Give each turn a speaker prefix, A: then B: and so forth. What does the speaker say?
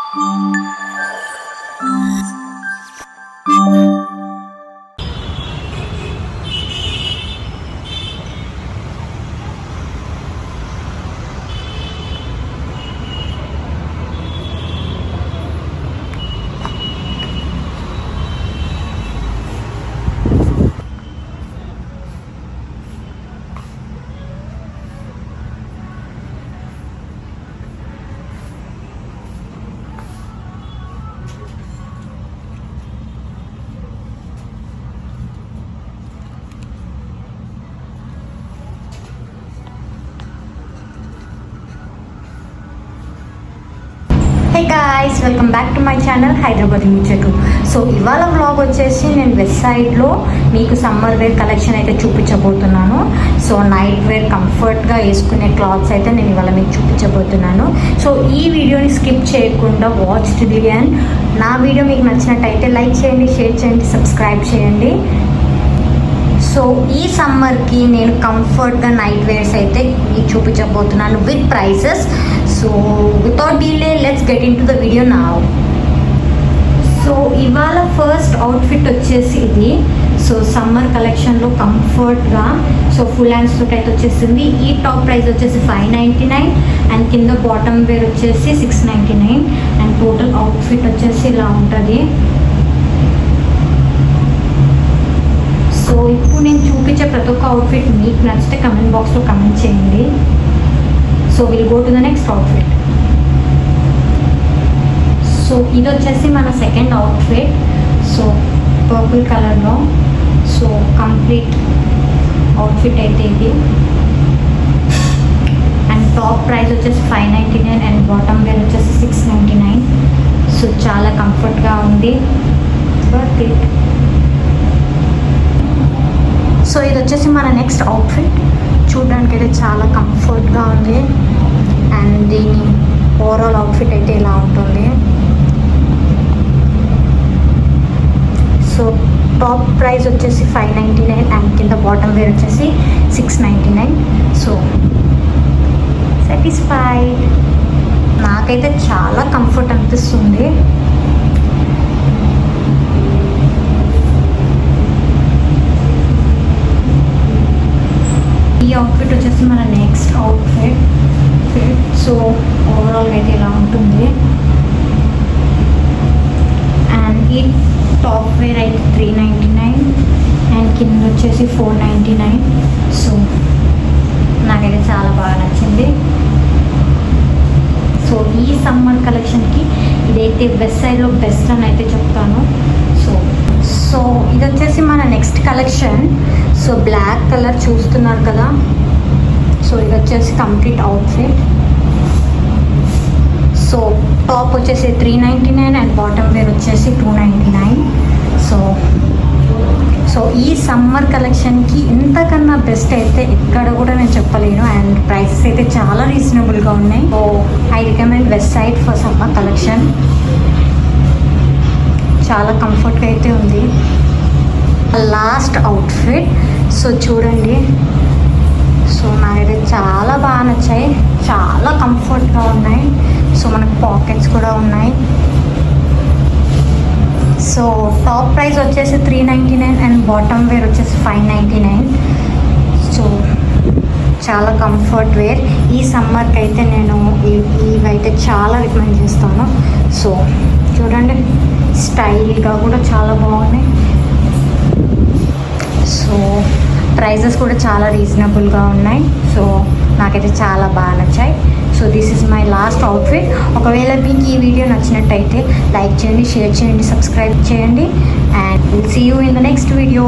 A: Hey guys, welcome back to my channel Hyderabad ముచ్చట్లు. So ఇవాళ vlog వచ్చేసి నేను వెస్ట్ సైడ్లో మీకు సమ్మర్ వేర్ కలెక్షన్ అయితే చూపించబోతున్నాను. సో నైట్ వేర్ కంఫర్ట్గా వేసుకునే క్లాత్స్ అయితే నేను ఇవాళ మీకు చూపించబోతున్నాను. సో ఈ వీడియోని స్కిప్ చేయకుండా వాచ్ టు ది ఎండ్. నా వీడియో మీకు నచ్చినట్టయితే లైక్ చేయండి, షేర్ చేయండి, సబ్స్క్రైబ్ చేయండి. సో ఈ సమ్మర్కి నేను కంఫర్ట్గా నైట్ వేర్స్ అయితే మీకు చూపించబోతున్నాను with prices. So without delay let's get in to the video now. So ఇవాళ ఫస్ట్ అవుట్ఫిట్ వచ్చేసి ఇది. సో సమ్మర్ కలెక్షన్లో కంఫర్ట్గా సో ఫుల్ హ్యాండ్స్ తోటి అయితే వచ్చేసింది. ఈ టాప్ ప్రైస్ వచ్చేసి $599 అండ్ కింద బాటమ్ వేర్ వచ్చేసి $699 అండ్ టోటల్ అవుట్ఫిట్ వచ్చేసి ఇలా ఉంటుంది. సో ఇప్పుడు నేను చూపించే ప్రతి ఒక్క అవుట్ఫిట్ మీకు నచ్చితే కమెంట్ బాక్స్లో కమెంట్ చేయండి. So will go to the next outfit. So ఇది వచ్చేసి మన సెకండ్ అవుట్ఫిట్. సో పర్పుల్ కలర్లో సో కంప్లీట్ అవుట్ఫిట్ అయితే ఇది. అండ్ టాప్ ప్రైస్ వచ్చేసి $599 అండ్ బాటమ్ వేర్ వచ్చేసి $699. సో చాలా కంఫర్ట్గా ఉంది. Worth it. సో ఇది వచ్చేసి మన నెక్స్ట్ అవుట్ఫిట్. చూడడానికి అయితే చాలా కంఫర్ట్గా ఉంది అండ్ దీని ఓవరాల్ అవుట్ఫిట్ అయితే ఇలా ఉంటుంది. సో టాప్ ప్రైస్ వచ్చేసి $599 అండ్ కింద బాటమ్ వేర్ వచ్చేసి $699. So satisfied. నాకైతే చాలా కంఫర్ట్ అనిపిస్తుంది. ఈ అవుట్ఫిట్ వచ్చేసి మన నెక్స్ట్ అవుట్ఫిట్. సో ఓవరాల్గా అయితే ఇలా ఉంటుంది అండ్ ఈ టాప్ వేర్ అయితే $399 అండ్ కింద వచ్చేసి $499. సో నాకైతే చాలా బాగా నచ్చింది. సో ఈ సమ్మర్ కలెక్షన్కి ఇదైతే వెస్ట్ సైడ్లో బెస్ట్ అని అయితే చెప్తాను. సో ఇది వచ్చేసి మన next collection. So black colour చూస్తున్నారు కదా. సో ఇది వచ్చేసి కంప్లీట్ అవుట్ఫిట్. సో టాప్ వచ్చేసి $399 అండ్ బాటమ్ వేర్ వచ్చేసి $299. సో ఈ సమ్మర్ కలెక్షన్కి ఇంతకన్నా బెస్ట్ అయితే ఎక్కడ కూడా నేను చెప్పలేను అండ్ ప్రైసెస్ అయితే చాలా రీజనబుల్గా ఉన్నాయి. So I recommend west side for summer collection. చాలా కంఫర్ట్గా అయితే ఉంది. Last outfit. సో చూడండి. సో నాకైతే చాలా బాగా నచ్చాయి. చాలా కంఫర్ట్గా ఉన్నాయి. సో మనకు పాకెట్స్ కూడా ఉన్నాయి. సో టాప్ ప్రైస్ వచ్చేసి $399 అండ్ బాటమ్ వేర్ వచ్చేసి $599. సో చాలా కంఫర్ట్ వేర్. ఈ సమ్మర్కి అయితే నేను ఇవైతే చాలా రికమెండ్ చేస్తాను. సో చూడండి, స్టైల్గా కూడా చాలా బాగున్నాయి. సో ప్రైజెస్ కూడా చాలా రీజనబుల్గా ఉన్నాయి. సో నాకైతే చాలా బాగా నచ్చాయి. So this is my last outfit. ఒకవేళ మీకు ఈ వీడియో నచ్చినట్టయితే లైక్ చేయండి, షేర్ చేయండి, సబ్స్క్రైబ్ చేయండి and will see you in the next video.